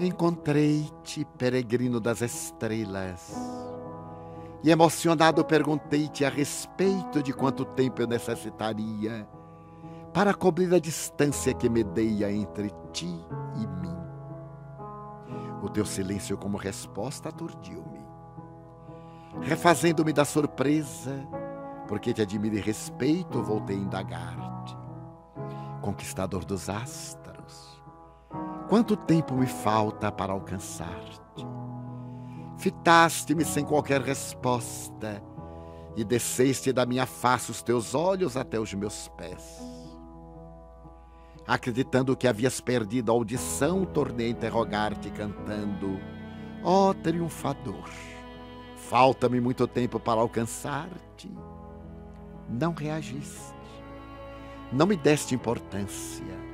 Encontrei-te, peregrino das estrelas, e emocionado perguntei-te a respeito de quanto tempo eu necessitaria para cobrir a distância que medeia entre ti e mim. O teu silêncio como resposta aturdiu-me, refazendo-me da surpresa, porque te admiro e respeito, voltei a indagar-te. Conquistador dos astros, quanto tempo me falta para alcançar-te? Fitaste-me sem qualquer resposta e desceste da minha face os teus olhos até os meus pés. Acreditando que havias perdido a audição, tornei a interrogar-te cantando: ó triunfador, falta-me muito tempo para alcançar-te. Não reagiste, não me deste importância.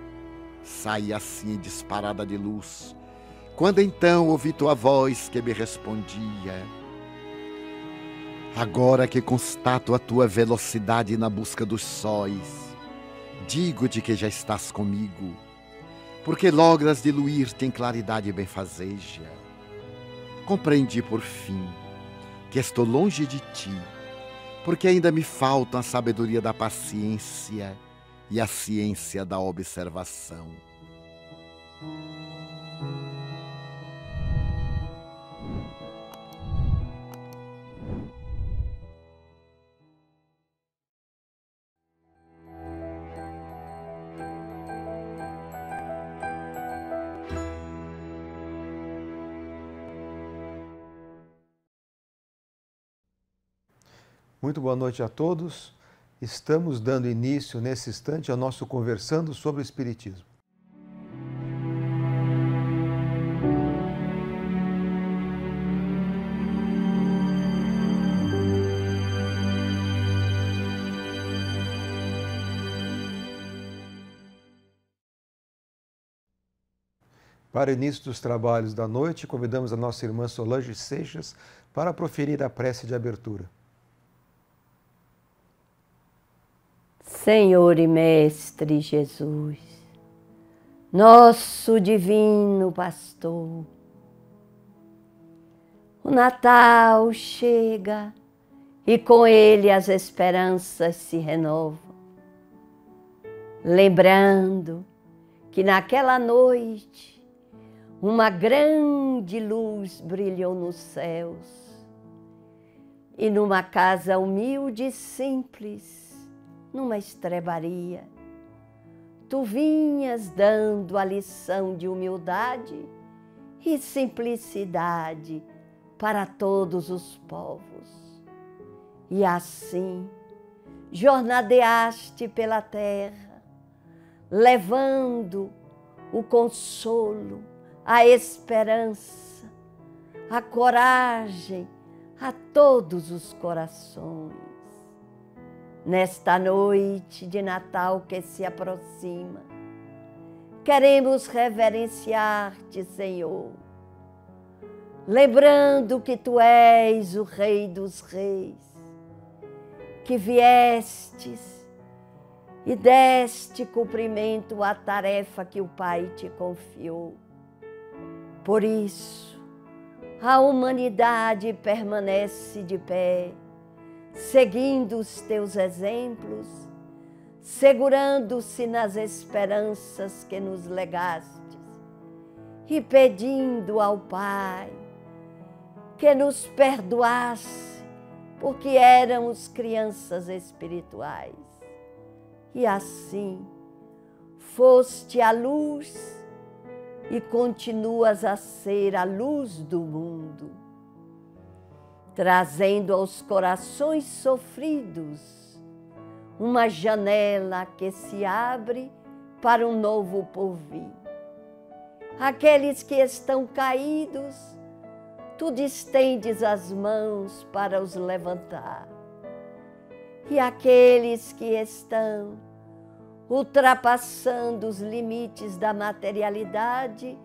Saí assim disparada de luz, quando então ouvi tua voz que me respondia: agora que constato a tua velocidade na busca dos sóis, digo-te que já estás comigo, porque logras diluir-te em claridade benfazeja. Compreendi por fim que estou longe de ti, porque ainda me faltam a sabedoria da paciência e a ciência da observação. Muito boa noite a todos. Estamos dando início nesse instante ao nosso Conversando sobre o Espiritismo. Para o início dos trabalhos da noite, convidamos a nossa irmã Solange Seixas para proferir a prece de abertura. Senhor e Mestre Jesus, nosso divino pastor, o Natal chega e com ele as esperanças se renovam. Lembrando que naquela noite uma grande luz brilhou nos céus e numa casa humilde e simples, numa estrebaria, tu vinhas dando a lição de humildade e simplicidade para todos os povos. E assim, jornadeaste pela terra, levando o consolo, a esperança, a coragem a todos os corações. Nesta noite de Natal que se aproxima, queremos reverenciar-te, Senhor, lembrando que tu és o Rei dos Reis, que viestes e deste cumprimento à tarefa que o Pai te confiou. Por isso, a humanidade permanece de pé, seguindo os teus exemplos, segurando-se nas esperanças que nos legastes e pedindo ao Pai que nos perdoasse, porque éramos crianças espirituais. E assim, foste a luz e continuas a ser a luz do mundo, trazendo aos corações sofridos uma janela que se abre para um novo porvir. Aqueles que estão caídos, tu estendes as mãos para os levantar. E aqueles que estão ultrapassando os limites da materialidade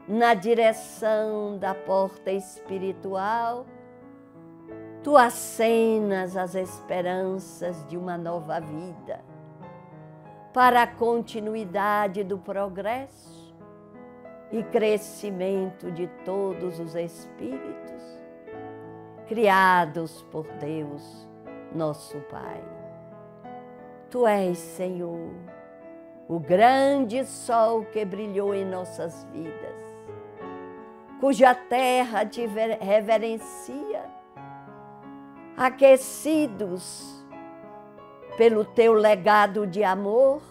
na direção da porta espiritual, tu acenas as esperanças de uma nova vida, para a continuidade do progresso, e crescimento de todos os espíritos criados por Deus, nosso Pai. Tu és, Senhor, o grande sol que brilhou em nossas vidas, cuja terra te reverencia, aquecidos pelo teu legado de amor,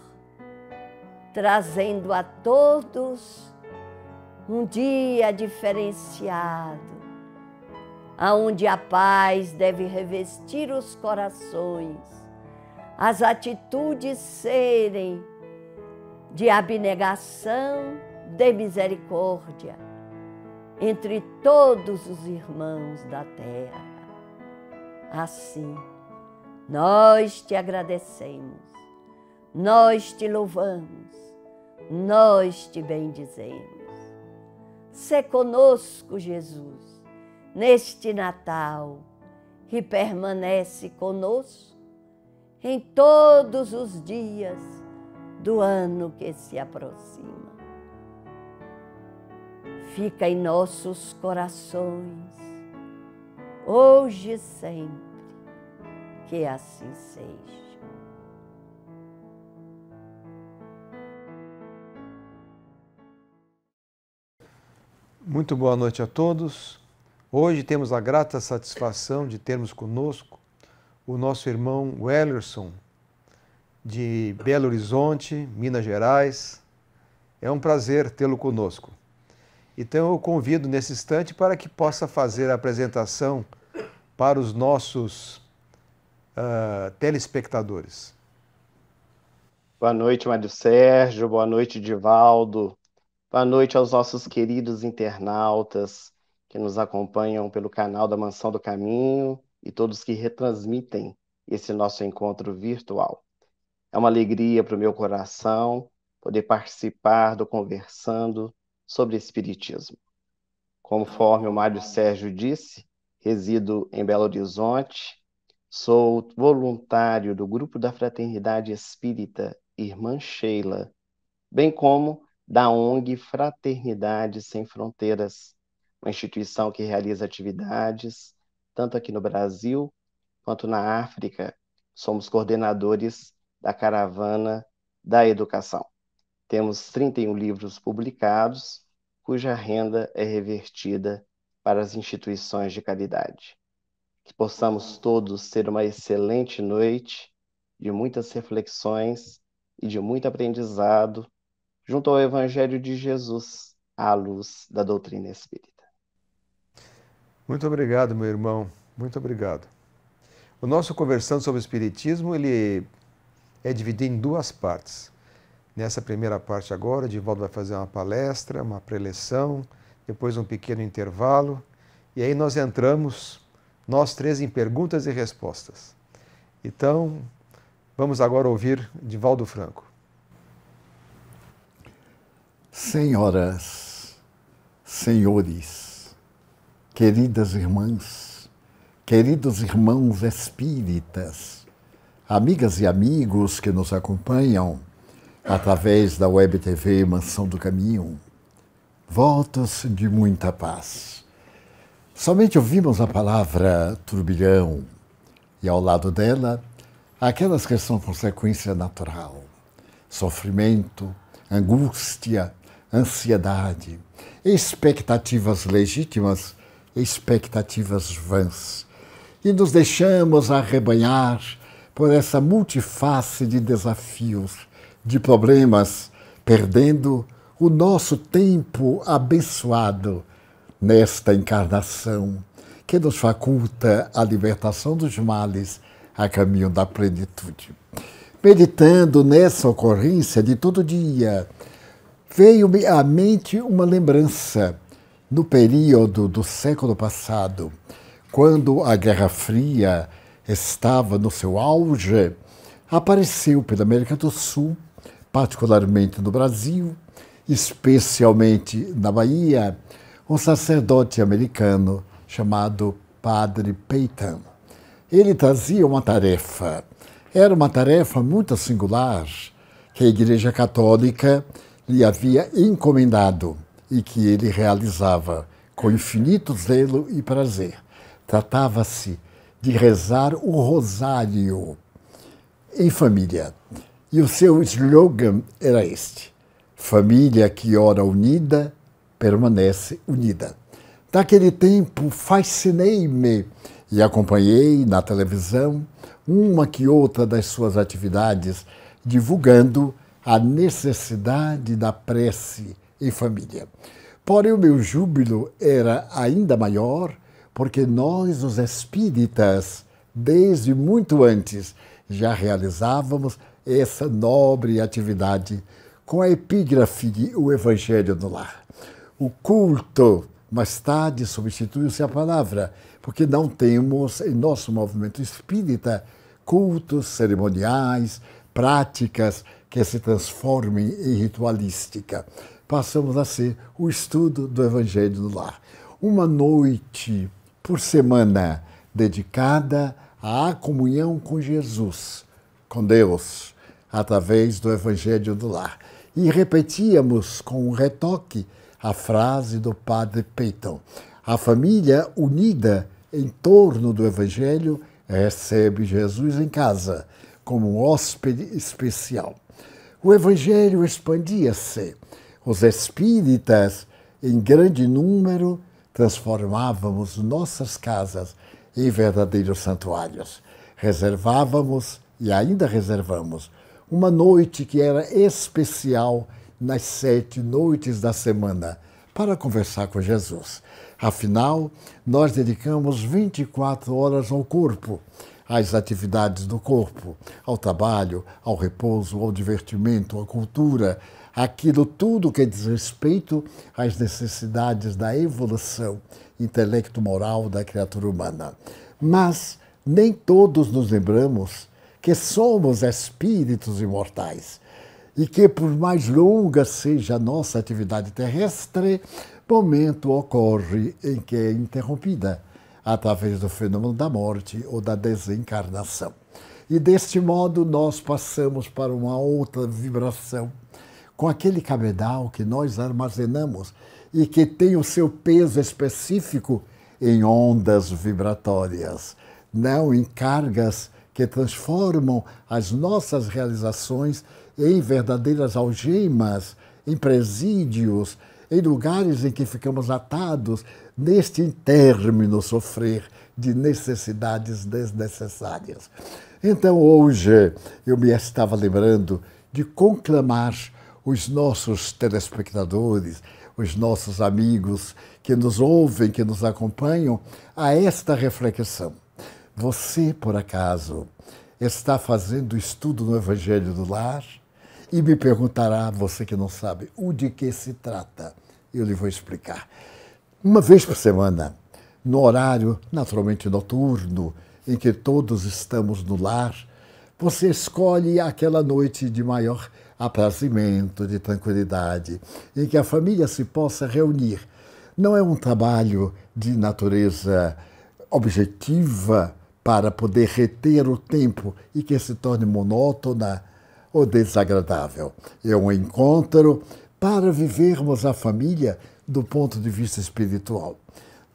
trazendo a todos um dia diferenciado, aonde a paz deve revestir os corações, as atitudes serem de abnegação, de misericórdia, entre todos os irmãos da terra. Assim, nós te agradecemos, nós te louvamos, nós te bendizemos. Sê conosco, Jesus, neste Natal, que permanece conosco em todos os dias do ano que se aproxima. Fica em nossos corações, hoje e sempre, que assim seja. Muito boa noite a todos. Hoje temos a grata satisfação de termos conosco o nosso irmão Wellerson, de Belo Horizonte, Minas Gerais. É um prazer tê-lo conosco. Então eu convido nesse instante para que possa fazer a apresentação para os nossos telespectadores. Boa noite, Mário Sérgio. Boa noite, Divaldo. Boa noite aos nossos queridos internautas que nos acompanham pelo canal da Mansão do Caminho e todos que retransmitem esse nosso encontro virtual. É uma alegria para o meu coração poder participar do Conversando sobre Espiritismo. Conforme o Mário Sérgio disse, resido em Belo Horizonte, sou voluntário do Grupo da Fraternidade Espírita Irmã Sheila, bem como da ONG Fraternidade Sem Fronteiras, uma instituição que realiza atividades tanto aqui no Brasil quanto na África. Somos coordenadores da Caravana da Educação. Temos 31 livros publicados, cuja renda é revertida para as instituições de caridade. Que possamos todos ter uma excelente noite, de muitas reflexões e de muito aprendizado, junto ao Evangelho de Jesus, à luz da doutrina espírita. Muito obrigado, meu irmão. Muito obrigado. O nosso Conversando sobre o Espiritismo, ele é dividido em duas partes. Nessa primeira parte agora, o Divaldo vai fazer uma palestra, uma preleção, depois um pequeno intervalo, e aí nós entramos, nós três, em perguntas e respostas. Então, vamos agora ouvir Divaldo Franco. Senhoras, senhores, queridas irmãs, queridos irmãos espíritas, amigas e amigos que nos acompanham através da Web TV Mansão do Caminho, votos de muita paz. Somente ouvimos a palavra turbilhão e ao lado dela aquelas que são consequência natural, sofrimento, angústia, ansiedade, expectativas legítimas, expectativas vãs. E nos deixamos arrebanhar por essa multiface de desafios, de problemas, perdendo o nosso tempo abençoado nesta encarnação, que nos faculta a libertação dos males a caminho da plenitude. Meditando nessa ocorrência de todo dia, veio-me à mente uma lembrança no período do século passado, quando a Guerra Fria estava no seu auge, apareceu pela América do Sul, particularmente no Brasil, especialmente na Bahia, um sacerdote americano chamado Padre Peyton. Ele trazia uma tarefa. Era uma tarefa muito singular que a Igreja Católica lhe havia encomendado, e que ele realizava com infinito zelo e prazer. Tratava-se de rezar o rosário em família. E o seu slogan era este: família que ora unida, permanece unida. Naquele tempo, fascinei-me e acompanhei na televisão uma que outra das suas atividades, divulgando a necessidade da prece em família. Porém, o meu júbilo era ainda maior, porque nós, os espíritas, desde muito antes, já realizávamos essa nobre atividade com a epígrafe de O Evangelho no Lar. O culto, mais tarde, substituiu-se a palavra, porque não temos em nosso movimento espírita cultos cerimoniais, práticas que se transformem em ritualística. Passamos a ser o estudo do Evangelho no Lar. Uma noite por semana dedicada à comunhão com Jesus, com Deus, através do Evangelho do Lar. E repetíamos com um retoque a frase do Padre Peyton: a família unida em torno do Evangelho recebe Jesus em casa, como um hóspede especial. O Evangelho expandia-se. Os espíritas, em grande número, transformávamos nossas casas em verdadeiros santuários. Reservávamos, e ainda reservamos, uma noite que era especial nas 7 noites da semana para conversar com Jesus. Afinal, nós dedicamos 24 horas ao corpo, às atividades do corpo, ao trabalho, ao repouso, ao divertimento, à cultura, aquilo tudo que diz respeito às necessidades da evolução intelecto-moral da criatura humana. Mas nem todos nos lembramos que somos espíritos imortais e que, por mais longa seja a nossa atividade terrestre, momento ocorre em que é interrompida através do fenômeno da morte ou da desencarnação. E deste modo nós passamos para uma outra vibração, com aquele cabedal que nós armazenamos e que tem o seu peso específico em ondas vibratórias, não em cargas que transformam as nossas realizações em verdadeiras algemas, em presídios, em lugares em que ficamos atados neste intermino sofrer de necessidades desnecessárias. Então, hoje, eu me estava lembrando de conclamar os nossos telespectadores, os nossos amigos que nos ouvem, que nos acompanham, a esta reflexão. Você, por acaso, está fazendo o estudo no Evangelho do Lar? E me perguntará, você que não sabe, o de que se trata? Eu lhe vou explicar. Uma vez por semana, no horário naturalmente noturno, em que todos estamos no lar, você escolhe aquela noite de maior aprazimento, de tranquilidade, em que a família se possa reunir. Não é um trabalho de natureza objetiva para poder reter o tempo e que se torne monótona ou desagradável. É um encontro para vivermos a família do ponto de vista espiritual.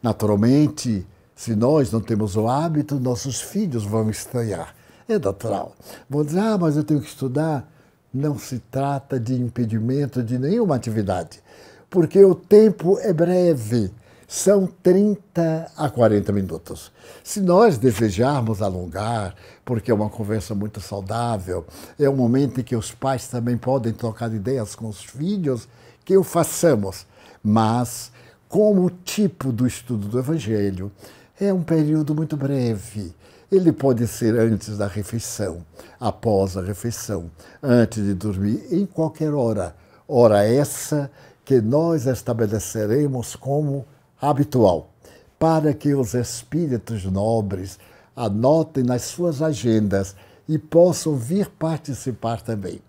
Naturalmente, se nós não temos o hábito, nossos filhos vão estranhar. É natural. Vão dizer, mas eu tenho que estudar. Não se trata de impedimento de nenhuma atividade, porque o tempo é breve, são 30 a 40 minutos. Se nós desejarmos alongar, porque é uma conversa muito saudável, é um momento em que os pais também podem trocar ideias com os filhos, que o façamos. Mas, como o tipo do estudo do Evangelho é um período muito breve, ele pode ser antes da refeição, após a refeição, antes de dormir, em qualquer hora. Hora essa que nós estabeleceremos como habitual, para que os espíritos nobres anotem nas suas agendas e possam vir participar também.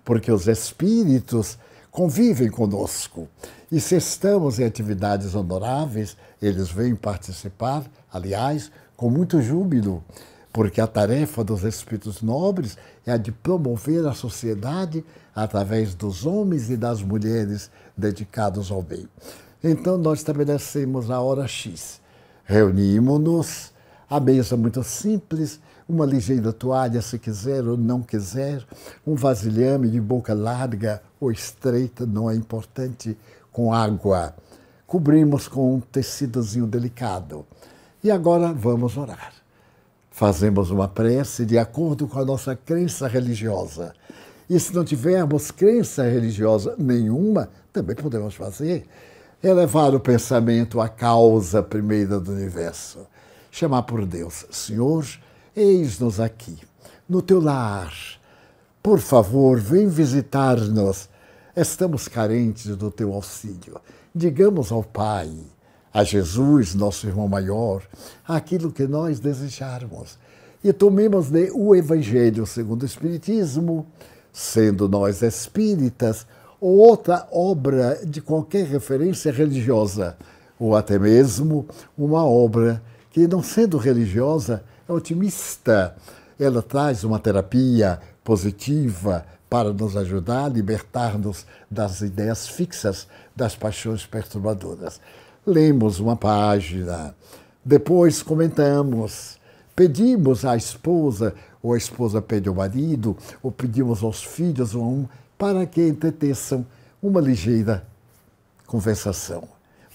Porque os espíritos convivem conosco. E se estamos em atividades honoráveis, eles vêm participar, aliás, com muito júbilo. porque a tarefa dos espíritos nobres é a de promover a sociedade através dos homens e das mulheres dedicados ao bem. Então, nós estabelecemos a hora X. Reunimos-nos, a mesa muito simples, uma ligeira toalha, se quiser ou não quiser, um vasilhame de boca larga ou estreita, não é importante, com água. Cobrimos com um tecidozinho delicado. E agora vamos orar. Fazemos uma prece de acordo com a nossa crença religiosa. E se não tivermos crença religiosa nenhuma, também podemos fazer. Elevar o pensamento à causa primeira do universo. Chamar por Deus: Senhor, eis-nos aqui, no teu lar. Por favor, vem visitar-nos. Estamos carentes do teu auxílio. Digamos ao Pai, a Jesus, nosso irmão maior, aquilo que nós desejarmos. E tomemos-lhe o Evangelho segundo o Espiritismo, sendo nós espíritas, ou outra obra de qualquer referência religiosa, ou até mesmo uma obra que, não sendo religiosa, é otimista. Ela traz uma terapia positiva para nos ajudar a libertar-nos das ideias fixas, das paixões perturbadoras. Lemos uma página, depois comentamos, pedimos à esposa, ou a esposa pede ao marido, ou pedimos aos filhos para que entreteçam uma ligeira conversação,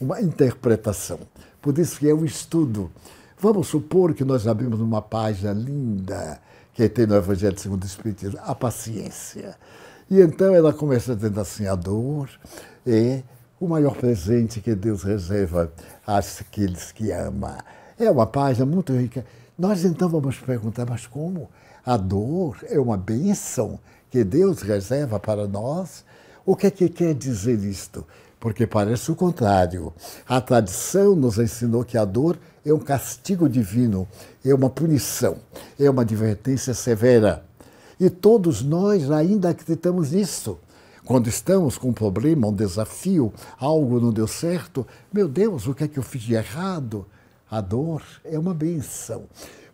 uma interpretação. Por isso que é um estudo. Vamos supor que nós abrimos uma página linda que tem no Evangelho segundo o Espiritismo, a paciência. E então ela começa dizendo assim: a dor é o maior presente que Deus reserva àqueles que ama. É uma página muito rica. Nós então vamos perguntar: mas como? A dor é uma bênção que Deus reserva para nós? O que é que quer dizer isto? Porque parece o contrário. A tradição nos ensinou que a dor é um castigo divino, é uma punição, é uma advertência severa. E todos nós ainda acreditamos nisso. Quando estamos com um problema, um desafio, algo não deu certo, meu Deus, o que é que eu fiz de errado? A dor é uma bênção,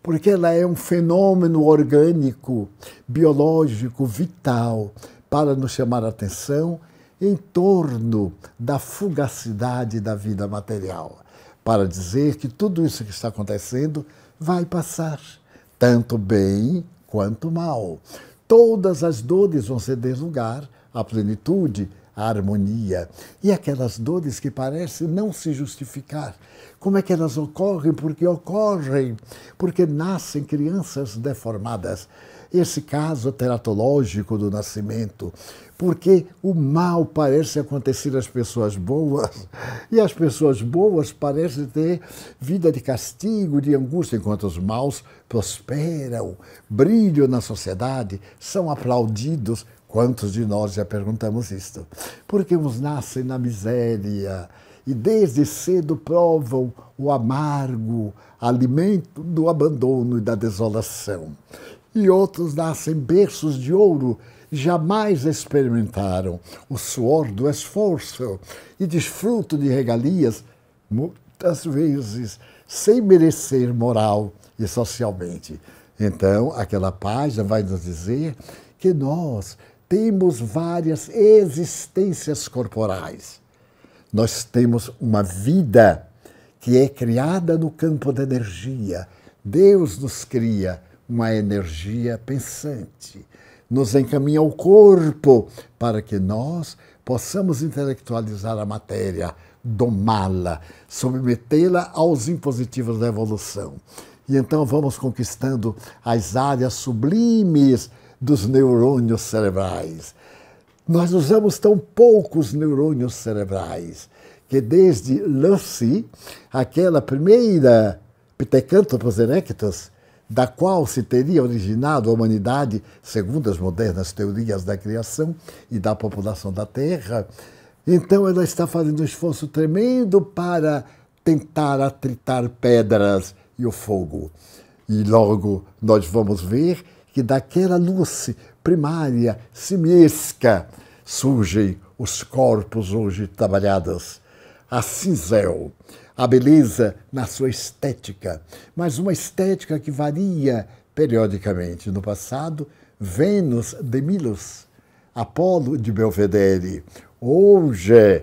porque ela é um fenômeno orgânico, biológico, vital, para nos chamar a atenção em torno da fugacidade da vida material, para dizer que tudo isso que está acontecendo vai passar, tanto bem quanto mal. Todas as dores vão ceder lugar à plenitude, à harmonia. E aquelas dores que parecem não se justificar. Como é que elas ocorrem? Porque ocorrem porque nascem crianças deformadas. Esse caso teratológico do nascimento, porque o mal parece acontecer às pessoas boas e as pessoas boas parecem ter vida de castigo, de angústia, enquanto os maus prosperam, brilham na sociedade, são aplaudidos. Quantos de nós já perguntamos isto? Porque uns nascem na miséria e desde cedo provam o amargo alimento do abandono e da desolação. E outros nascem berços de ouro, jamais experimentaram o suor do esforço e desfrutam de regalias, muitas vezes sem merecer moral e socialmente. Então, aquela página vai nos dizer que nós temos várias existências corporais. Nós temos uma vida que é criada no campo da energia. Deus nos cria uma energia pensante, nos encaminha o corpo para que nós possamos intelectualizar a matéria, domá-la, submetê-la aos impositivos da evolução. E então vamos conquistando as áreas sublimes dos neurônios cerebrais. Nós usamos tão poucos neurônios cerebrais que desde Lucy, aquela primeira Pithecanthropus erectus, da qual se teria originado a humanidade, segundo as modernas teorias da criação e da população da Terra, então ela está fazendo um esforço tremendo para tentar atritar pedras e o fogo. E logo nós vamos ver que daquela luz primária, simiesca, surgem os corpos hoje trabalhados. A cinzel, a beleza na sua estética, mas uma estética que varia periodicamente. No passado, Vênus de Milos, Apolo de Belvedere. Hoje,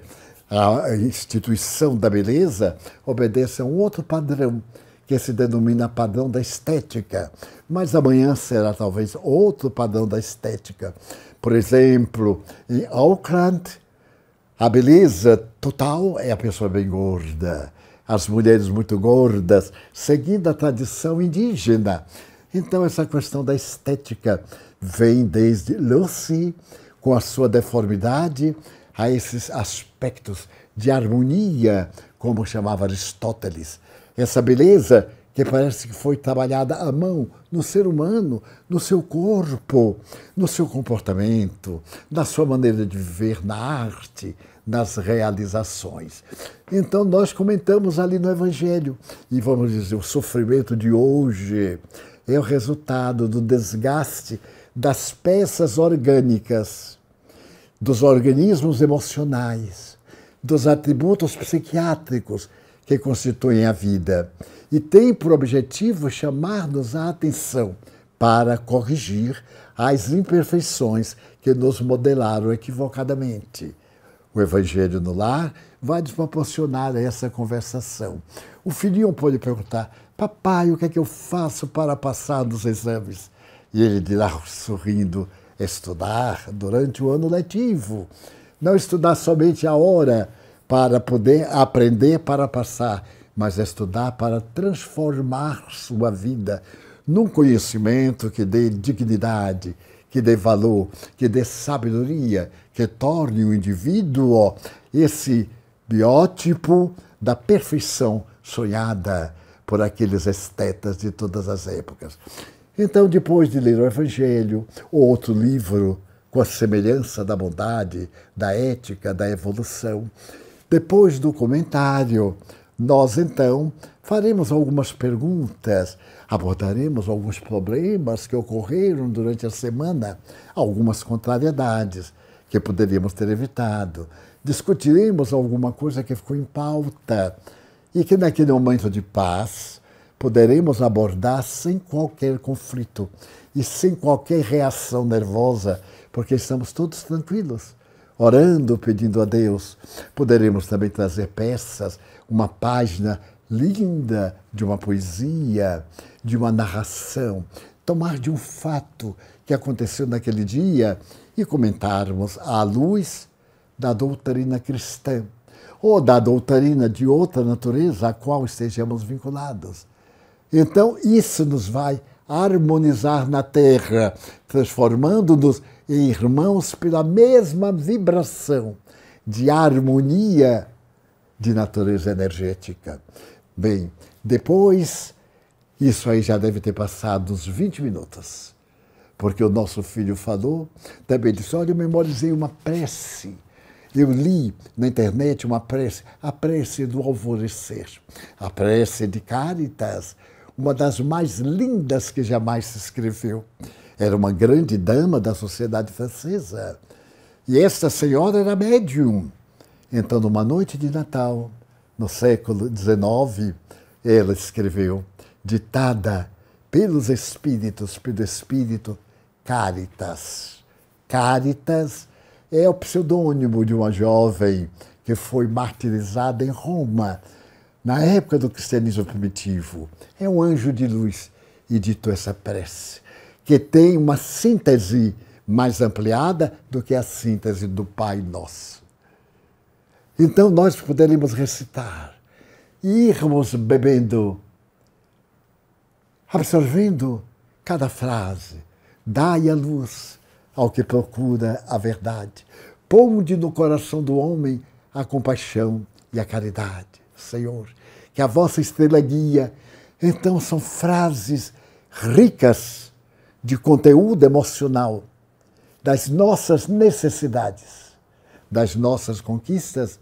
a instituição da beleza obedece a um outro padrão, que se denomina padrão da estética, mas amanhã será talvez outro padrão da estética. Por exemplo, em Auckland, a beleza total é a pessoa bem gorda, as mulheres muito gordas, seguindo a tradição indígena. Então, essa questão da estética vem desde Lucy, com a sua deformidade, a esses aspectos de harmonia, como chamava Aristóteles. Essa beleza que parece que foi trabalhada à mão no ser humano, no seu corpo, no seu comportamento, na sua maneira de viver, na arte, nas realizações. Então nós comentamos ali no Evangelho e vamos dizer, o sofrimento de hoje é o resultado do desgaste das peças orgânicas, dos organismos emocionais, dos atributos psiquiátricos que constituem a vida e tem por objetivo chamar-nos a atenção para corrigir as imperfeições que nos modelaram equivocadamente. O Evangelho no Lar vai nos proporcionar essa conversação. O filhinho pode perguntar: papai, o que é que eu faço para passar nos exames? E ele dirá, sorrindo, estudar durante o ano letivo. Não estudar somente a hora para poder aprender para passar, mas estudar para transformar sua vida num conhecimento que dê dignidade, que dê valor, que dê sabedoria, que torne o indivíduo esse biótipo da perfeição sonhada por aqueles estetas de todas as épocas. Então, depois de ler o Evangelho, outro livro com a semelhança da bondade, da ética, da evolução, depois do comentário, nós então faremos algumas perguntas, abordaremos alguns problemas que ocorreram durante a semana, algumas contrariedades que poderíamos ter evitado, discutiremos alguma coisa que ficou em pauta e que naquele momento de paz poderemos abordar sem qualquer conflito e sem qualquer reação nervosa, porque estamos todos tranquilos, orando, pedindo a Deus. Poderemos também trazer peças, uma página linda de uma poesia, de uma narração, tomar de um fato que aconteceu naquele dia e comentarmos à luz da doutrina cristã ou da doutrina de outra natureza a qual estejamos vinculados. Então, isso nos vai harmonizar na Terra, transformando-nos em irmãos pela mesma vibração de harmonia de natureza energética. Bem, depois, isso aí já deve ter passado uns 20 minutos, porque o nosso filho falou, também disse, olha, eu memorizei uma prece. Eu li na internet uma prece, a prece do alvorecer, a prece de Cáritas, uma das mais lindas que jamais se escreveu. Era uma grande dama da sociedade francesa. E esta senhora era médium. Então, numa noite de Natal, no século XIX, ela escreveu, ditada pelos espíritos, pelo espírito Cáritas. Cáritas é o pseudônimo de uma jovem que foi martirizada em Roma, na época do cristianismo primitivo. É um anjo de luz e ditou essa prece, que tem uma síntese mais ampliada do que a síntese do Pai Nosso. Então nós poderíamos recitar, irmos bebendo, absorvendo cada frase, dai a luz ao que procura a verdade, ponde no coração do homem a compaixão e a caridade. Senhor, que a vossa estrela guia. Então são frases ricas de conteúdo emocional, das nossas necessidades, das nossas conquistas,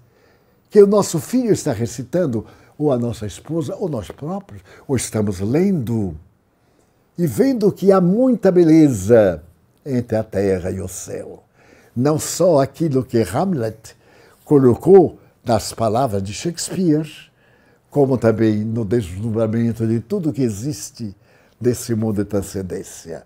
que o nosso filho está recitando, ou a nossa esposa, ou nós próprios, ou estamos lendo e vendo que há muita beleza entre a terra e o céu. Não só aquilo que Hamlet colocou nas palavras de Shakespeare, como também no deslumbramento de tudo que existe desse mundo de transcendência.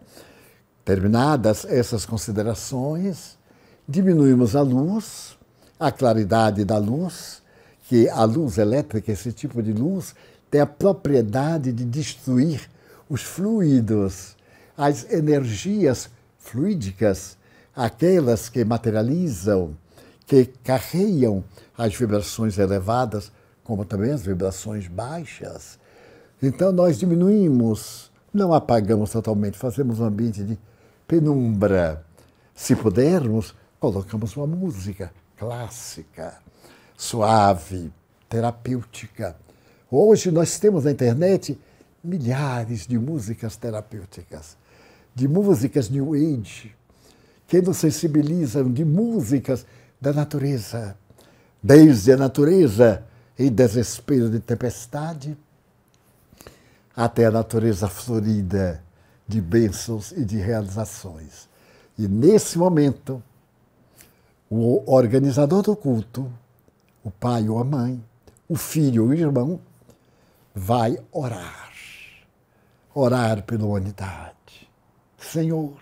Terminadas essas considerações, diminuímos a luz, a claridade da luz, que a luz elétrica, esse tipo de luz, tem a propriedade de destruir os fluidos, as energias fluídicas, aquelas que materializam, que carregam as vibrações elevadas, como também as vibrações baixas. Então nós diminuímos, não apagamos totalmente, fazemos um ambiente de penumbra. Se pudermos, colocamos uma música clássica, suave, terapêutica. Hoje nós temos na internet milhares de músicas terapêuticas, de músicas New Age, que nos sensibilizam, de músicas da natureza, desde a natureza em desespero de tempestade, até a natureza florida de bênçãos e de realizações. E nesse momento, o organizador do culto, o pai ou a mãe, o filho ou o irmão, vai orar. Orar pela humanidade. Senhor,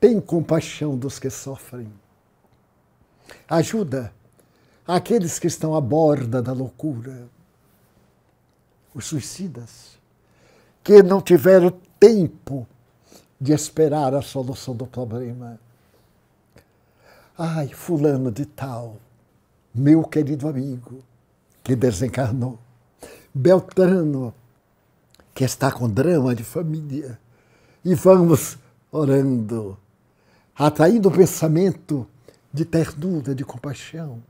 tem compaixão dos que sofrem. Ajuda aqueles que estão à borda da loucura, os suicidas, que não tiveram tempo de esperar a solução do problema. Ai, fulano de tal, meu querido amigo, que desencarnou. Beltrano, que está com drama de família. E vamos orando, atraindo o pensamento de ternura, de compaixão,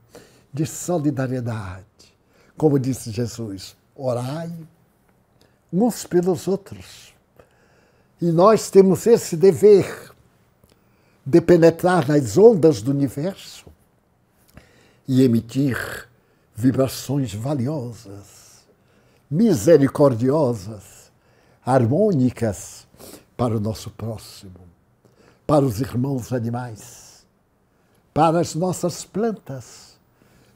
de solidariedade. Como disse Jesus, orai uns pelos outros. E nós temos esse dever de penetrar nas ondas do universo e emitir vibrações valiosas, misericordiosas, harmônicas para o nosso próximo, para os irmãos animais, para as nossas plantas,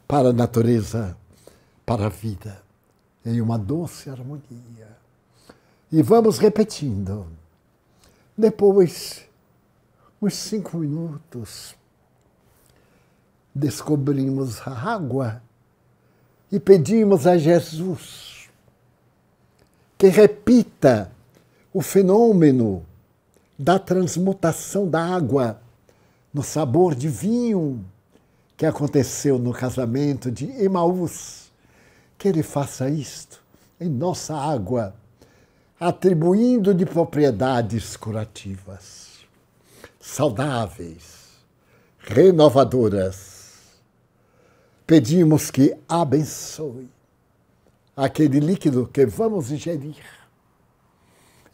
para a natureza, para a vida, em uma doce harmonia. E vamos repetindo. Depois, uns 5 minutos, descobrimos a água e pedimos a Jesus que repita o fenômeno da transmutação da água no sabor de vinho que aconteceu no casamento de Emaús. Que ele faça isto em nossa água, atribuindo-lhe propriedades curativas, saudáveis, renovadoras. Pedimos que abençoe aquele líquido que vamos ingerir.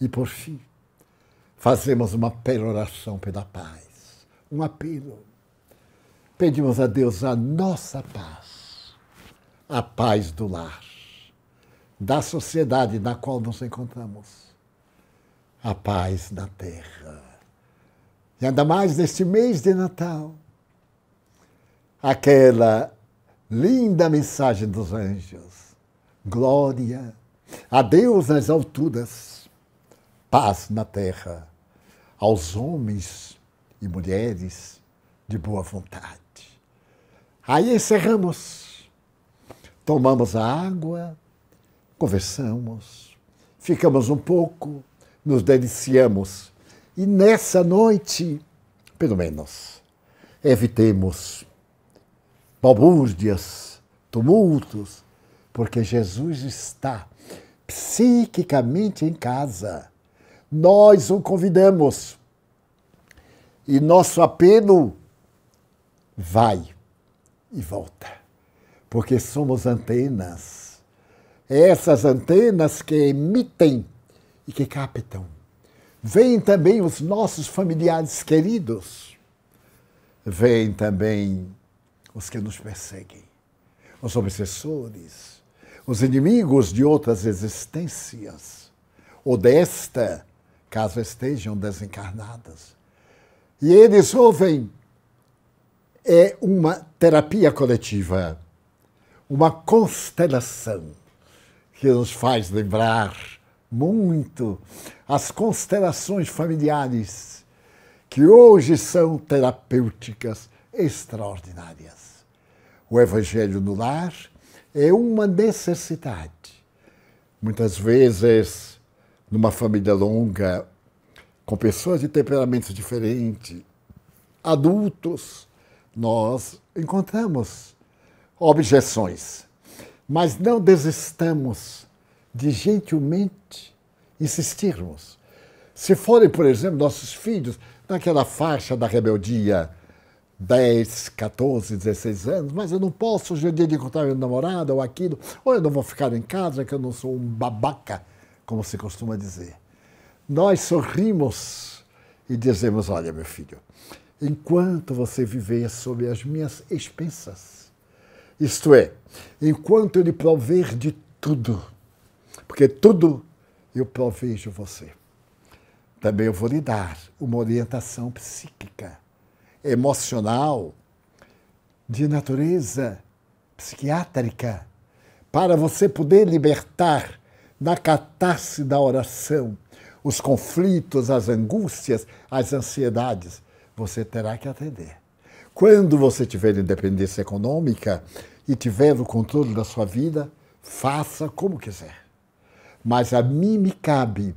E, por fim, fazemos uma peroração pela paz, um apelo. Pedimos a Deus a nossa paz, a paz do lar, da sociedade na qual nos encontramos, a paz na terra. E ainda mais neste mês de Natal, aquela linda mensagem dos anjos. Glória a Deus nas alturas, paz na terra, aos homens e mulheres de boa vontade. Aí encerramos, tomamos a água, conversamos, ficamos um pouco, nos deliciamos. E nessa noite, pelo menos, evitemos balbúrdias, tumultos, porque Jesus está psiquicamente em casa. Nós o convidamos. E nosso apelo vai e volta, porque somos antenas. Essas antenas que emitem e que captam. Vêm também os nossos familiares queridos. Vêm também os que nos perseguem, os obsessores, os inimigos de outras existências, ou desta, caso estejam desencarnadas. E eles ouvem, é uma terapia coletiva, uma constelação que nos faz lembrar muito as constelações familiares, que hoje são terapêuticas extraordinárias. O Evangelho no lar é uma necessidade. Muitas vezes, numa família longa, com pessoas de temperamentos diferentes, adultos, nós encontramos objeções, mas não desistamos de gentilmente insistirmos. Se forem, por exemplo, nossos filhos naquela faixa da rebeldia, 10, 14, 16 anos, mas eu não posso, hoje é dia de encontrar meu namorado ou aquilo, ou eu não vou ficar em casa, que eu não sou um babaca, como se costuma dizer. Nós sorrimos e dizemos, olha, meu filho, enquanto você viver sob as minhas expensas, isto é, enquanto eu lhe prover de tudo, porque tudo eu provejo você, também eu vou lhe dar uma orientação psíquica, emocional, de natureza psiquiátrica, para você poder libertar na catarse da oração os conflitos, as angústias, as ansiedades. Você terá que atender. Quando você tiver independência econômica e tiver o controle da sua vida, faça como quiser. Mas a mim me cabe,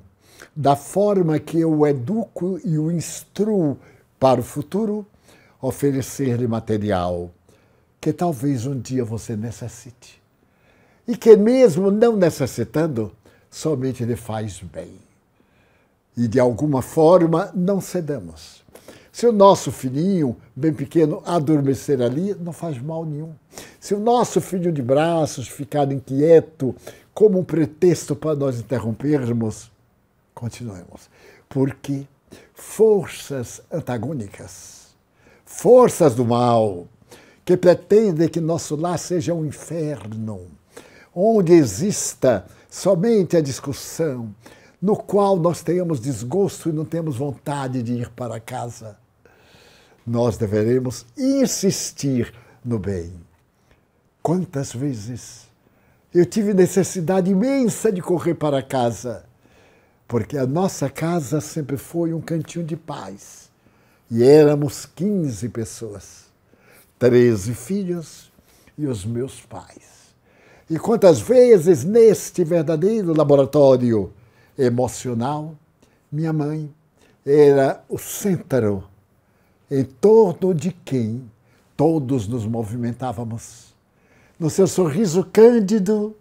da forma que eu o educo e o instruo para o futuro, oferecer-lhe material que talvez um dia você necessite. E que mesmo não necessitando, somente lhe faz bem. E de alguma forma não cedamos. Se o nosso filhinho, bem pequeno, adormecer ali, não faz mal nenhum. Se o nosso filho de braços ficar inquieto, como um pretexto para nós interrompermos, continuemos. Porque forças antagônicas, forças do mal, que pretendem que nosso lar seja um inferno, onde exista somente a discussão, no qual nós tenhamos desgosto e não temos vontade de ir para casa. Nós deveremos insistir no bem. Quantas vezes eu tive necessidade imensa de correr para casa, porque a nossa casa sempre foi um cantinho de paz. E éramos 15 pessoas, 13 filhos e os meus pais. E quantas vezes neste verdadeiro laboratório emocional, minha mãe era o centro em torno de quem todos nos movimentávamos. No seu sorriso cândido,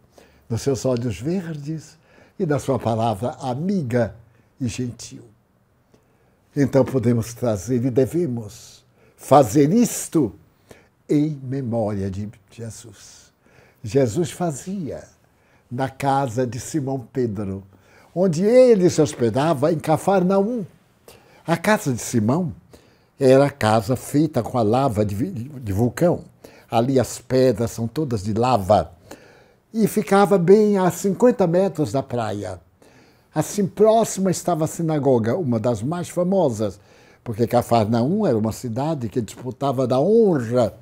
nos seus olhos verdes e na sua palavra amiga e gentil. Então podemos trazer e devemos fazer isto em memória de Jesus. Jesus fazia na casa de Simão Pedro, onde ele se hospedava em Cafarnaum. A casa de Simão era a casa feita com a lava de vulcão. Ali as pedras são todas de lava. E ficava bem a 50 metros da praia. Assim próxima estava a sinagoga, uma das mais famosas, porque Cafarnaum era uma cidade que disputava da honra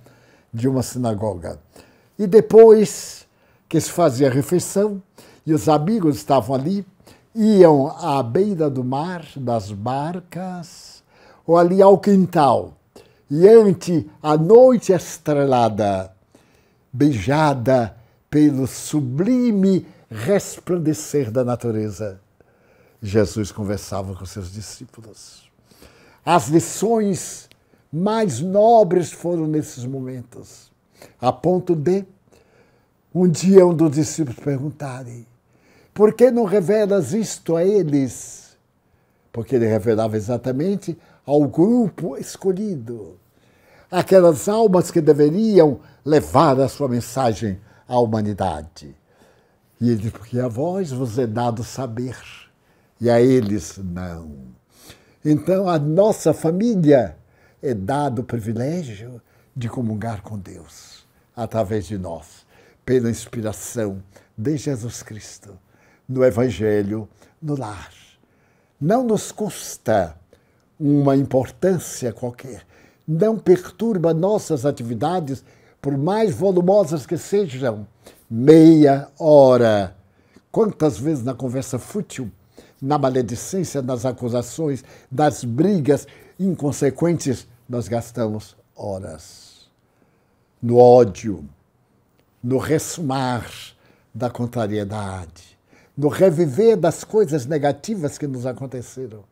de uma sinagoga. E depois que se fazia a refeição e os amigos estavam ali, iam à beira do mar, das barcas, ou ali ao quintal, e ante a noite estrelada, beijada pelo sublime resplandecer da natureza, Jesus conversava com seus discípulos. As lições mais nobres foram nesses momentos, a ponto de um dia um dos discípulos perguntarem: por que não revelas isto a eles? Porque ele revelava exatamente ao grupo escolhido, aquelas almas que deveriam levar a sua mensagem à humanidade. E ele diz: porque a vós vos é dado saber, e a eles não. Então a nossa família é dado o privilégio de comungar com Deus, através de nós, pela inspiração de Jesus Cristo, no Evangelho, no lar. Não nos custa uma importância qualquer, não perturba nossas atividades, por mais volumosas que sejam, meia hora Quantas vezes na conversa fútil, na maledicência, nas acusações, das brigas inconsequentes, nós gastamos horas no ódio, no ressumar da contrariedade, no reviver das coisas negativas que nos aconteceram.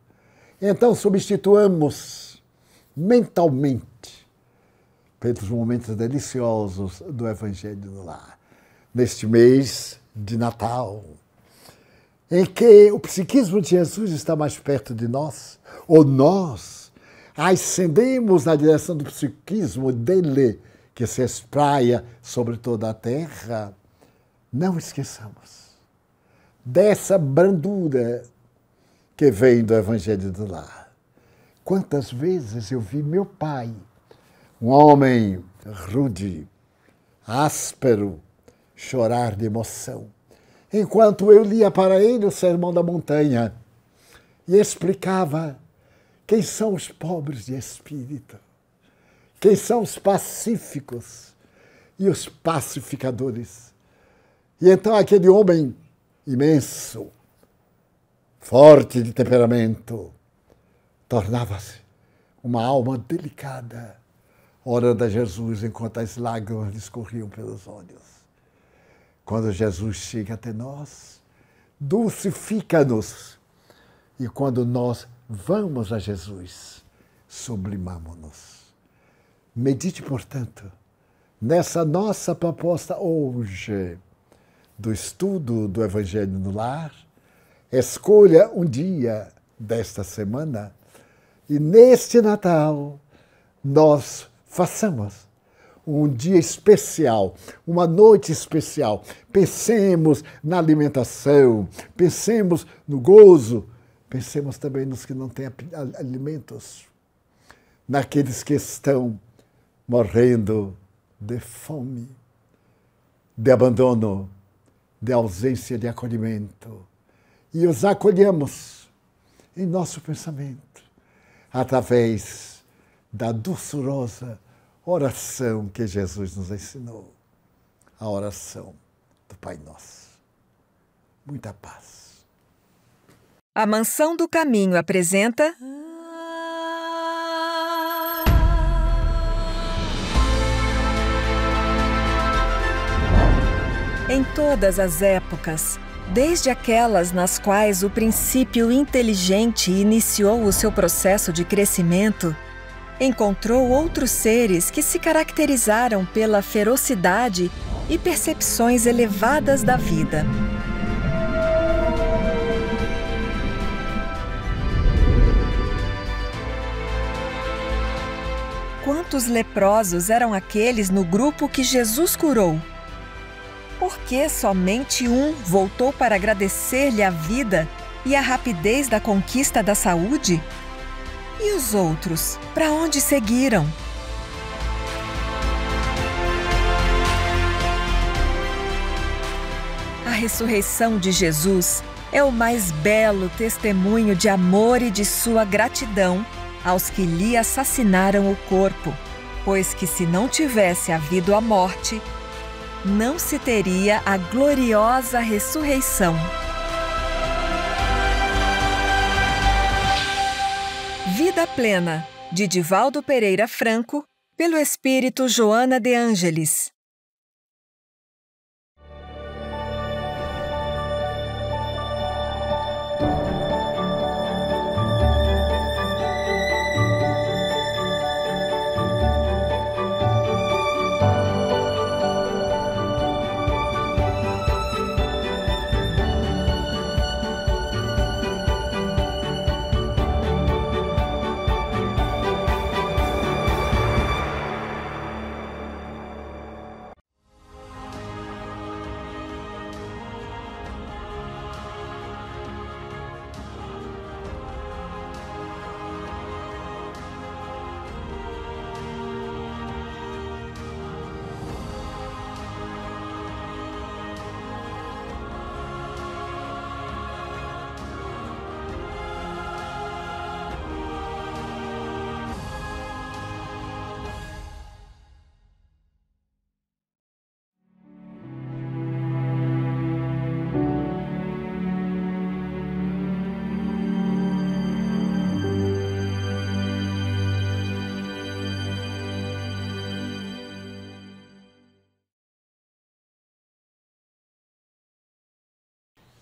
Então, substituamos mentalmente pelos momentos deliciosos do Evangelho do Lar. Neste mês de Natal, em que o psiquismo de Jesus está mais perto de nós, ou nós ascendemos na direção do psiquismo dele, que se espraia sobre toda a terra, não esqueçamos dessa brandura que vem do Evangelho do Lar. Quantas vezes eu vi meu pai, um homem rude, áspero, chorar de emoção, enquanto eu lia para ele o Sermão da Montanha e explicava quem são os pobres de espírito, quem são os pacíficos e os pacificadores. E então aquele homem imenso, forte de temperamento, tornava-se uma alma delicada, orando a Jesus enquanto as lágrimas lhe escorriam pelos olhos. Quando Jesus chega até nós, dulcifica-nos. E quando nós vamos a Jesus, sublimamo-nos. Medite, portanto, nessa nossa proposta hoje do estudo do Evangelho no Lar. Escolha um dia desta semana e neste Natal nós façamos um dia especial, uma noite especial. Pensemos na alimentação, pensemos no gozo, pensemos também nos que não têm alimentos, naqueles que estão morrendo de fome, de abandono, de ausência de acolhimento. E os acolhemos em nosso pensamento, através da doçurosa oração que Jesus nos ensinou, a oração do Pai Nosso. Muita paz. A Mansão do Caminho apresenta... Em todas as épocas, desde aquelas nas quais o princípio inteligente iniciou o seu processo de crescimento, encontrou outros seres que se caracterizaram pela ferocidade e percepções elevadas da vida. Quantos leprosos eram aqueles no grupo que Jesus curou? Por que somente um voltou para agradecer-lhe a vida e a rapidez da conquista da saúde? E os outros, para onde seguiram? A ressurreição de Jesus é o mais belo testemunho de amor e de sua gratidão aos que lhe assassinaram o corpo, pois que se não tivesse havido a morte, não se teria a gloriosa ressurreição. Vida Plena, de Divaldo Pereira Franco, pelo Espírito Joana de Ângelis.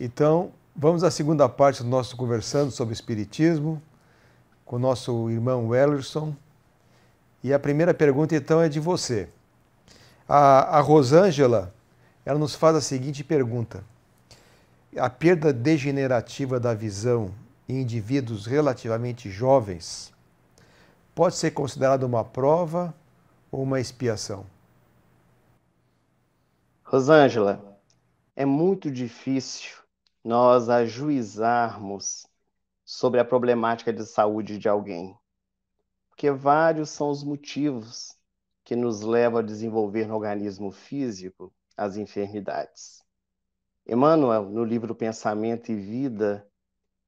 Então, vamos à segunda parte do nosso Conversando sobre Espiritismo, com o nosso irmão Wellerson. E a primeira pergunta, então, é de você. A Rosângela, ela nos faz a seguinte pergunta. A perda degenerativa da visão em indivíduos relativamente jovens pode ser considerada uma prova ou uma expiação? Rosângela, é muito difícil nós ajuizarmos sobre a problemática de saúde de alguém, porque vários são os motivos que nos levam a desenvolver no organismo físico as enfermidades. Emmanuel, no livro Pensamento e Vida,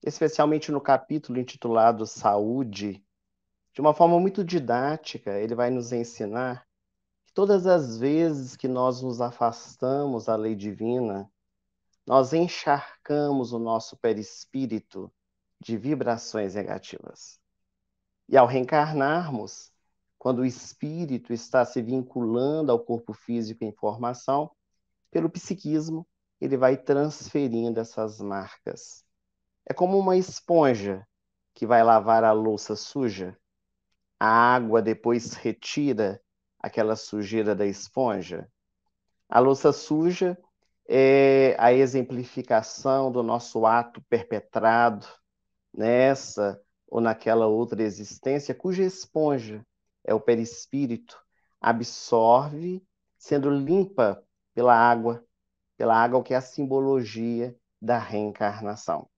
especialmente no capítulo intitulado Saúde, de uma forma muito didática, ele vai nos ensinar que todas as vezes que nós nos afastamos da lei divina, nós encharcamos o nosso perispírito de vibrações negativas. E ao reencarnarmos, quando o espírito está se vinculando ao corpo físico em formação, pelo psiquismo, ele vai transferindo essas marcas. É como uma esponja que vai lavar a louça suja. A água depois retira aquela sujeira da esponja. A louça suja é a exemplificação do nosso ato perpetrado nessa ou naquela outra existência, cuja esponja é o perispírito, absorve, sendo limpa pela água que é a simbologia da reencarnação.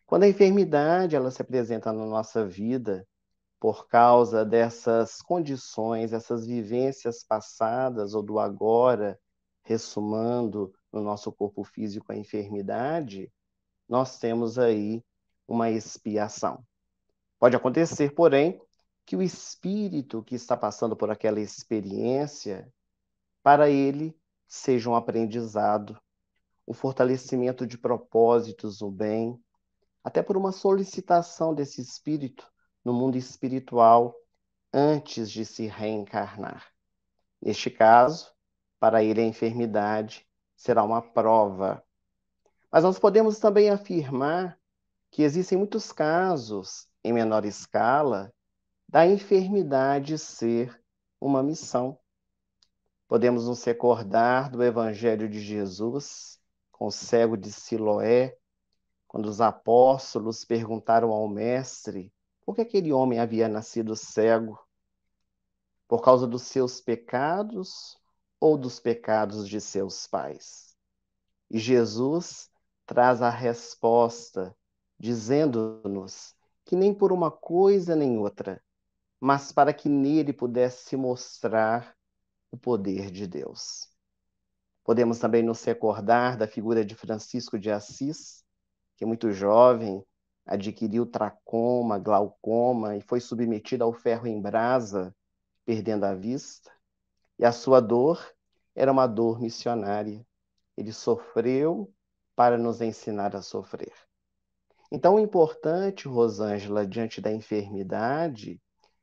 Quando a enfermidade ela se apresenta na nossa vida, por causa dessas condições, essas vivências passadas ou do agora, ressumando no nosso corpo físico a enfermidade, nós temos aí uma expiação. Pode acontecer, porém, que o espírito que está passando por aquela experiência, para ele, seja um aprendizado, o fortalecimento de propósitos no bem, até por uma solicitação desse espírito no mundo espiritual antes de se reencarnar. Neste caso, para ele a enfermidade será uma prova. Mas nós podemos também afirmar que existem muitos casos, em menor escala, da enfermidade ser uma missão. Podemos nos recordar do Evangelho de Jesus, com o cego de Siloé, quando os apóstolos perguntaram ao mestre por que aquele homem havia nascido cego, por causa dos seus pecados ou dos pecados de seus pais. E Jesus traz a resposta, dizendo-nos que nem por uma coisa nem outra, mas para que nele pudesse mostrar o poder de Deus. Podemos também nos recordar da figura de Francisco de Assis, que muito jovem adquiriu tracoma, glaucoma e foi submetido ao ferro em brasa, perdendo a vista. E a sua dor era uma dor missionária. Ele sofreu para nos ensinar a sofrer. Então, o importante, Rosângela, diante da enfermidade,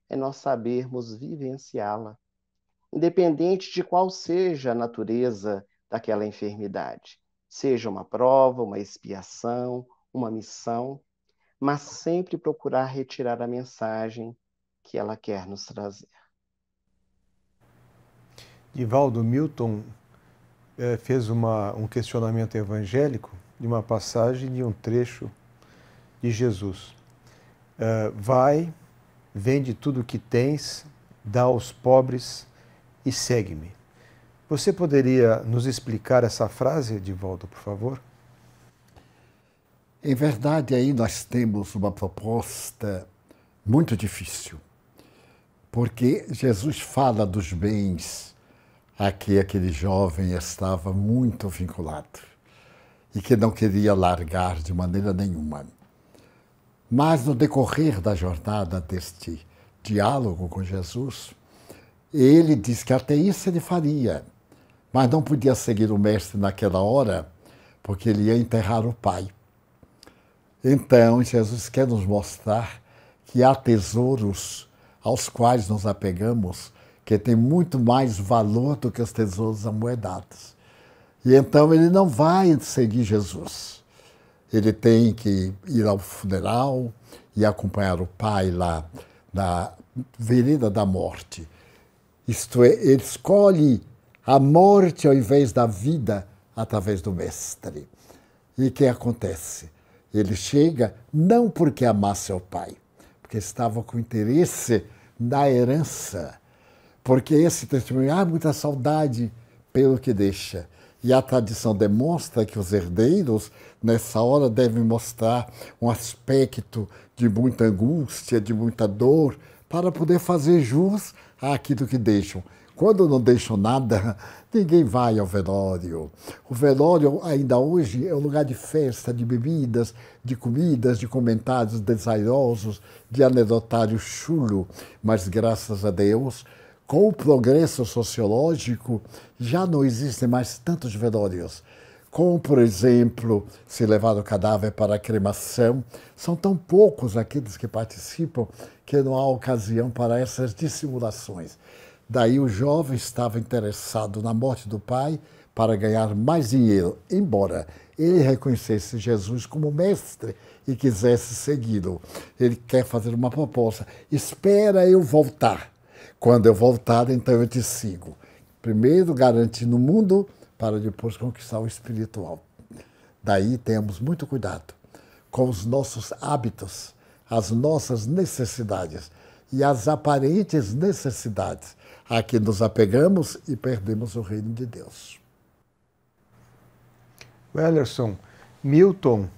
é nós sabermos vivenciá-la, independente de qual seja a natureza daquela enfermidade. Seja uma prova, uma expiação, uma missão, mas sempre procurar retirar a mensagem que ela quer nos trazer. Divaldo, Milton fez um questionamento evangélico de uma passagem de um trecho de Jesus. Vai, vende tudo o que tens, dá aos pobres e segue-me. Você poderia nos explicar essa frase, Divaldo, por favor? Em verdade, aí nós temos uma proposta muito difícil, porque Jesus fala dos bens a que aquele jovem estava muito vinculado e que não queria largar de maneira nenhuma. Mas no decorrer da jornada deste diálogo com Jesus, ele diz que até isso ele faria, mas não podia seguir o mestre naquela hora, porque ele ia enterrar o pai. Então, Jesus quer nos mostrar que há tesouros aos quais nos apegamos, que têm muito mais valor do que os tesouros amoedados. E então ele não vai seguir Jesus. Ele tem que ir ao funeral e acompanhar o pai lá na vereda da morte. Isto é, ele escolhe a morte ao invés da vida através do mestre. E o que acontece? Ele chega não porque amasse seu pai, porque estava com interesse na herança. Porque esse testemunho, há muita saudade pelo que deixa. E a tradição demonstra que os herdeiros, nessa hora, devem mostrar um aspecto de muita angústia, de muita dor, para poder fazer jus àquilo que deixam. Quando não deixam nada, ninguém vai ao velório. O velório, ainda hoje, é um lugar de festa, de bebidas, de comidas, de comentários desairosos, de anedotário chulo. Mas, graças a Deus, com o progresso sociológico, já não existem mais tantos velórios. Como, por exemplo, se levar o cadáver para a cremação, são tão poucos aqueles que participam que não há ocasião para essas dissimulações. Daí o jovem estava interessado na morte do pai para ganhar mais dinheiro, embora ele reconhecesse Jesus como mestre e quisesse segui-lo. Ele quer fazer uma proposta. Espera eu voltar. Quando eu voltar, então eu te sigo. Primeiro garantindo o mundo para depois conquistar o espiritual. Daí temos muito cuidado com os nossos hábitos, as nossas necessidades e as aparentes necessidades a que nos apegamos e perdemos o reino de Deus. Wellerson, Miguel,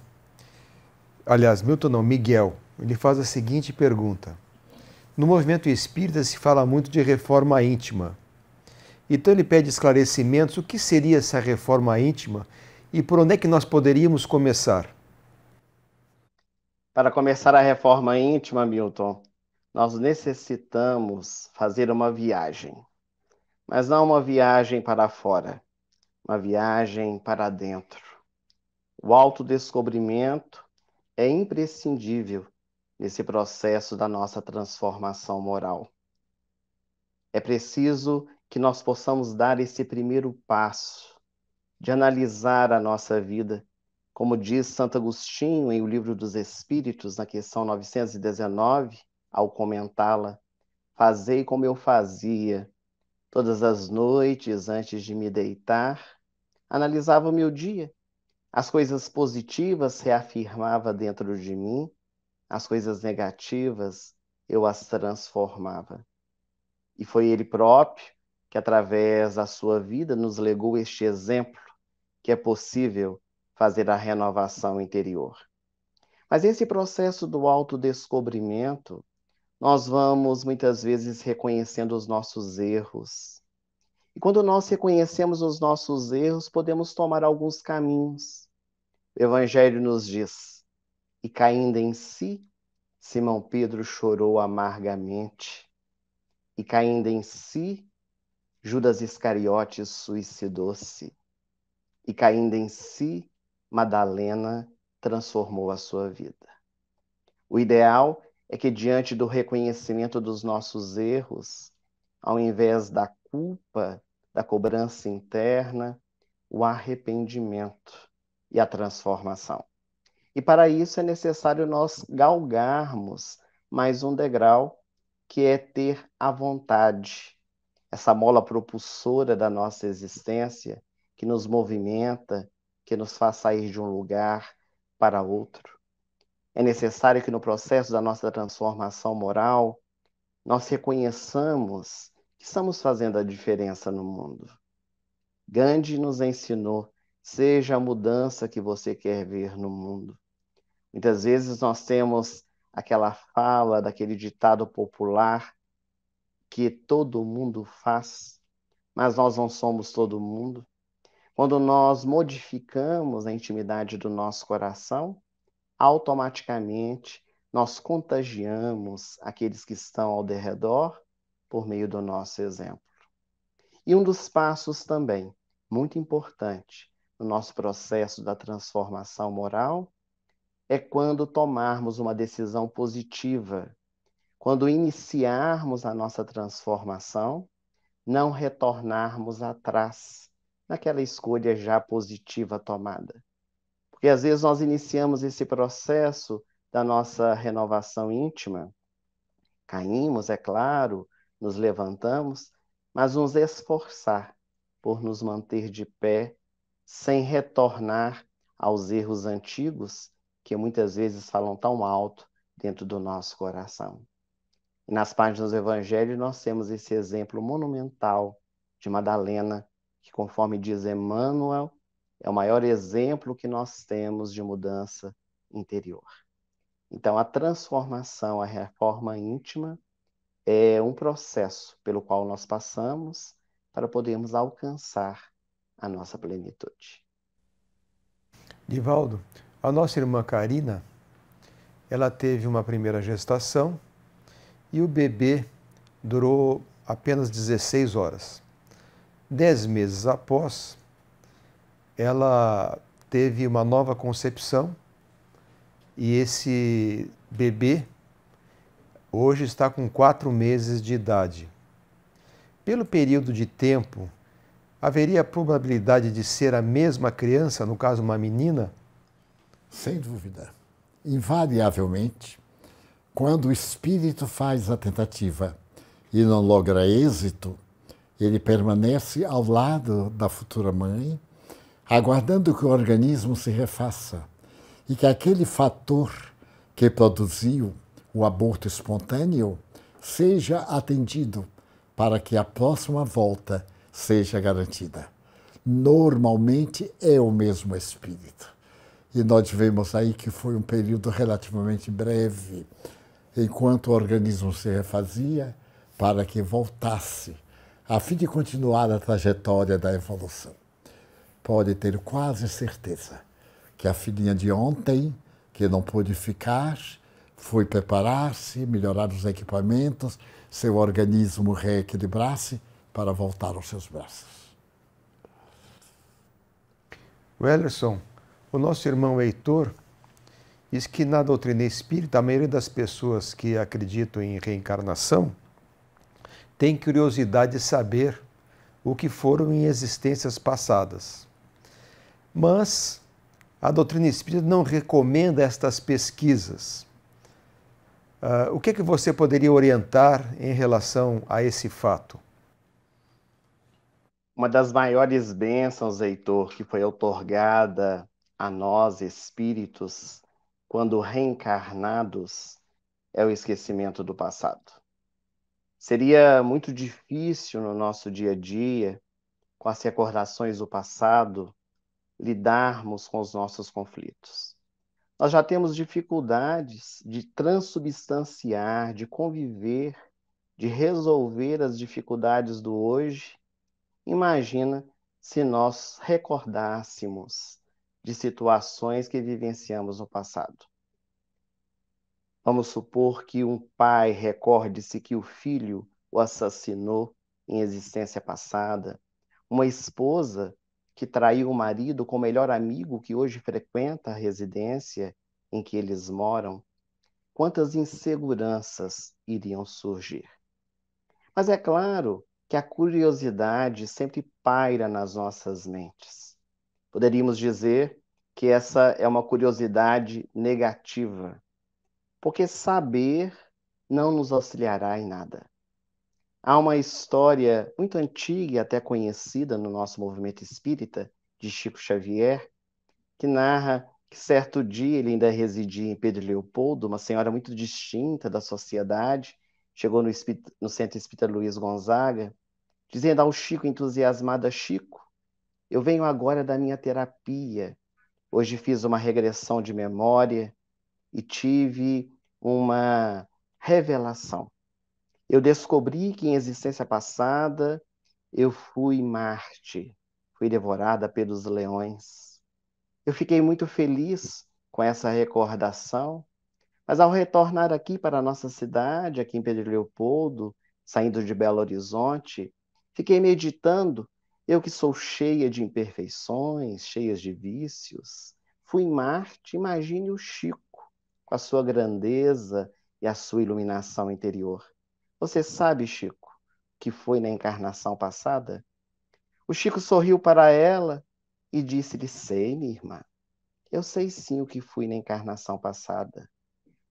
ele faz a seguinte pergunta. No movimento espírita se fala muito de reforma íntima. Então ele pede esclarecimentos, o que seria essa reforma íntima e por onde é que nós poderíamos começar? Para começar a reforma íntima, Milton, nós necessitamos fazer uma viagem. Mas não uma viagem para fora, uma viagem para dentro. O autodescobrimento é imprescindível nesse processo da nossa transformação moral. É preciso que nós possamos dar esse primeiro passo de analisar a nossa vida, como diz Santo Agostinho em O Livro dos Espíritos, na questão 919, ao comentá-la: fazei como eu fazia, todas as noites antes de me deitar, analisava o meu dia. As coisas positivas reafirmava dentro de mim, as coisas negativas eu as transformava. E foi ele próprio que, através da sua vida, nos legou este exemplo que é possível fazer a renovação interior. Mas esse processo do autodescobrimento, nós vamos muitas vezes reconhecendo os nossos erros. E quando nós reconhecemos os nossos erros, podemos tomar alguns caminhos. O Evangelho nos diz: e caindo em si, Simão Pedro chorou amargamente. E caindo em si, Judas Iscariotes suicidou-se. E caindo em si, Madalena transformou a sua vida. O ideal é que, diante do reconhecimento dos nossos erros, ao invés da culpa, da cobrança interna, o arrependimento e a transformação. E para isso é necessário nós galgarmos mais um degrau, que é ter a vontade, essa mola propulsora da nossa existência, que nos movimenta, que nos faz sair de um lugar para outro. É necessário que no processo da nossa transformação moral, nós reconheçamos que estamos fazendo a diferença no mundo. Gandhi nos ensinou: seja a mudança que você quer ver no mundo. Muitas vezes nós temos aquela fala daquele ditado popular que todo mundo faz, mas nós não somos todo mundo. Quando nós modificamos a intimidade do nosso coração, automaticamente nós contagiamos aqueles que estão ao derredor por meio do nosso exemplo. E um dos passos também, muito importante, no nosso processo da transformação moral, é quando tomarmos uma decisão positiva, quando iniciarmos a nossa transformação, não retornarmos atrás naquela escolha já positiva tomada. Porque às vezes nós iniciamos esse processo da nossa renovação íntima, caímos, é claro, nos levantamos, mas nos esforçar por nos manter de pé, sem retornar aos erros antigos que muitas vezes falam tão alto dentro do nosso coração. E nas páginas do Evangelho nós temos esse exemplo monumental de Madalena, que conforme diz Emmanuel, é o maior exemplo que nós temos de mudança interior. Então a transformação, a reforma íntima é um processo pelo qual nós passamos para podermos alcançar a nossa plenitude. Divaldo, a nossa irmã Karina, ela teve uma primeira gestação e o bebê durou apenas 16 horas. 10 meses após, ela teve uma nova concepção e esse bebê hoje está com 4 meses de idade. Pelo período de tempo, haveria a probabilidade de ser a mesma criança, no caso uma menina? Sem dúvida. Invariavelmente, quando o espírito faz a tentativa e não logra êxito, ele permanece ao lado da futura mãe, aguardando que o organismo se refaça e que aquele fator que produziu o aborto espontâneo seja atendido para que a próxima volta seja garantida. Normalmente é o mesmo espírito. E nós vemos aí que foi um período relativamente breve, enquanto o organismo se refazia, para que voltasse, a fim de continuar a trajetória da evolução. Pode ter quase certeza que a filhinha de ontem, que não pôde ficar, foi preparar-se, melhorar os equipamentos, seu organismo reequilibrar-se para voltar aos seus braços. Wellerson, o nosso irmão Heitor diz que na doutrina espírita, a maioria das pessoas que acreditam em reencarnação tem curiosidade de saber o que foram em existências passadas. Mas a doutrina espírita não recomenda estas pesquisas. O que é que você poderia orientar em relação a esse fato? Uma das maiores bênçãos, Heitor, que foi outorgada a nós, espíritos, quando reencarnados, é o esquecimento do passado. Seria muito difícil no nosso dia a dia, com as recordações do passado, lidarmos com os nossos conflitos. Nós já temos dificuldades de transubstanciar, de conviver, de resolver as dificuldades do hoje. Imagina se nós recordássemos de situações que vivenciamos no passado. Vamos supor que um pai recorde-se que o filho o assassinou em existência passada, uma esposa que traiu o marido com o melhor amigo que hoje frequenta a residência em que eles moram. Quantas inseguranças iriam surgir? Mas é claro que a curiosidade sempre paira nas nossas mentes. Poderíamos dizer que essa é uma curiosidade negativa, porque saber não nos auxiliará em nada. Há uma história muito antiga e até conhecida no nosso movimento espírita, de Chico Xavier, que narra que certo dia ele ainda residia em Pedro Leopoldo, uma senhora muito distinta da sociedade, chegou no Centro Espírita Luiz Gonzaga, dizendo ao Chico entusiasmada: Chico, eu venho agora da minha terapia. Hoje fiz uma regressão de memória e tive uma revelação. Eu descobri que em existência passada eu fui Marte, fui devorada pelos leões. Eu fiquei muito feliz com essa recordação, mas ao retornar aqui para a nossa cidade, aqui em Pedro Leopoldo, saindo de Belo Horizonte, fiquei meditando, eu que sou cheia de imperfeições, cheia de vícios, fui Marte, imagine o Chico, com a sua grandeza e a sua iluminação interior. Você sabe, Chico, que foi na encarnação passada? O Chico sorriu para ela e disse-lhe: sei, minha irmã. Eu sei sim o que fui na encarnação passada.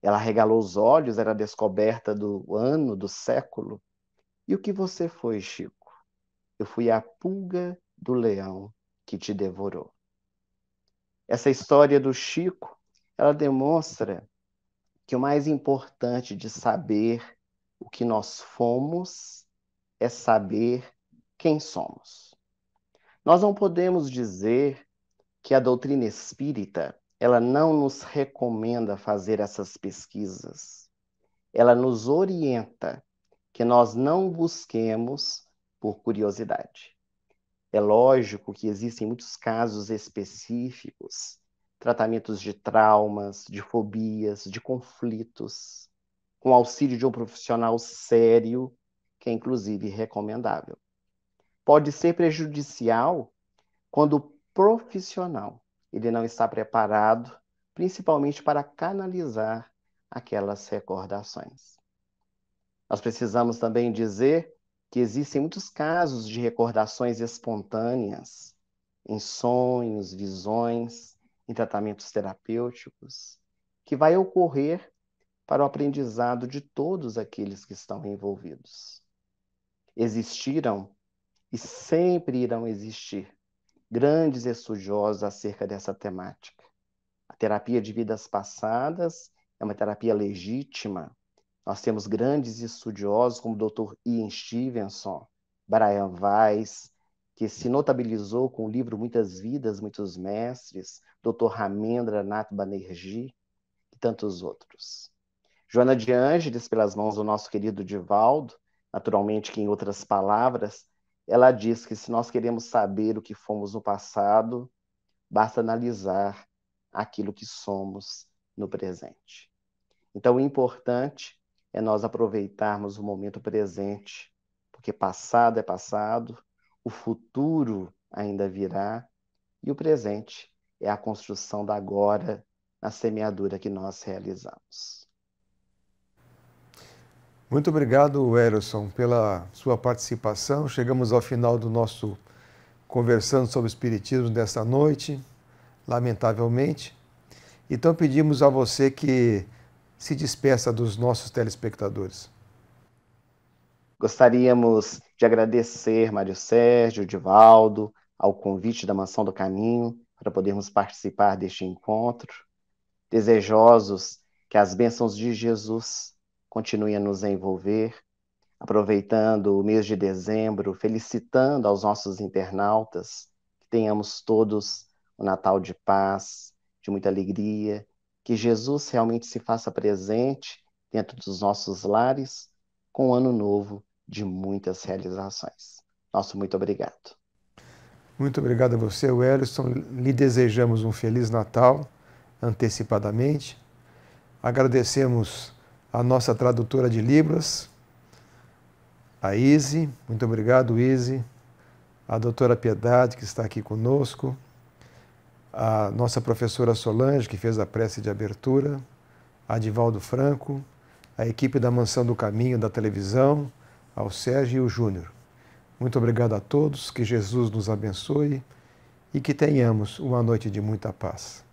Ela regalou os olhos, era a descoberta do ano, do século. E o que você foi, Chico? Eu fui a pulga do leão que te devorou. Essa história do Chico, ela demonstra que o mais importante de saber o que nós fomos é saber quem somos. Nós não podemos dizer que a doutrina espírita, ela não nos recomenda fazer essas pesquisas. Ela nos orienta que nós não busquemos por curiosidade. É lógico que existem muitos casos específicos, tratamentos de traumas, de fobias, de conflitos, com auxílio de um profissional sério, que é inclusive recomendável. Pode ser prejudicial quando o profissional ele não está preparado, principalmente para canalizar aquelas recordações. Nós precisamos também dizer que existem muitos casos de recordações espontâneas, em sonhos, visões, em tratamentos terapêuticos, que vai ocorrer para o aprendizado de todos aqueles que estão envolvidos. Existiram e sempre irão existir grandes estudiosos acerca dessa temática. A terapia de vidas passadas é uma terapia legítima. Nós temos grandes estudiosos como o Dr. Ian Stevenson, Brian Weiss, que se notabilizou com o livro Muitas Vidas, Muitos Mestres, Dr. Ramendra Nath Banerjee e tantos outros. Joana de Ângeles, pelas mãos do nosso querido Divaldo, naturalmente que em outras palavras, ela diz que se nós queremos saber o que fomos no passado, basta analisar aquilo que somos no presente. Então, o importante é nós aproveitarmos o momento presente, porque passado é passado, o futuro ainda virá, e o presente é a construção da agora, na semeadura que nós realizamos. Muito obrigado, Ellerson, pela sua participação. Chegamos ao final do nosso Conversando sobre o Espiritismo desta noite, lamentavelmente. Então pedimos a você que se despeça dos nossos telespectadores. Gostaríamos de agradecer Mário Sérgio, Divaldo, ao convite da Mansão do Caminho para podermos participar deste encontro, desejosos que as bênçãos de Jesus continuem a nos envolver, aproveitando o mês de dezembro, felicitando aos nossos internautas, que tenhamos todos um Natal de paz, de muita alegria, que Jesus realmente se faça presente dentro dos nossos lares, com um ano novo de muitas realizações. Nosso muito obrigado. Muito obrigado a você, Ellerson. Lhe desejamos um Feliz Natal, antecipadamente. Agradecemos a nossa tradutora de Libras, a Izzy. Muito obrigado, Izzy. A doutora Piedade, que está aqui conosco. A nossa professora Solange, que fez a prece de abertura. A Divaldo Franco. A equipe da Mansão do Caminho, da televisão. Ao Sérgio e o Júnior. Muito obrigado a todos. Que Jesus nos abençoe e que tenhamos uma noite de muita paz.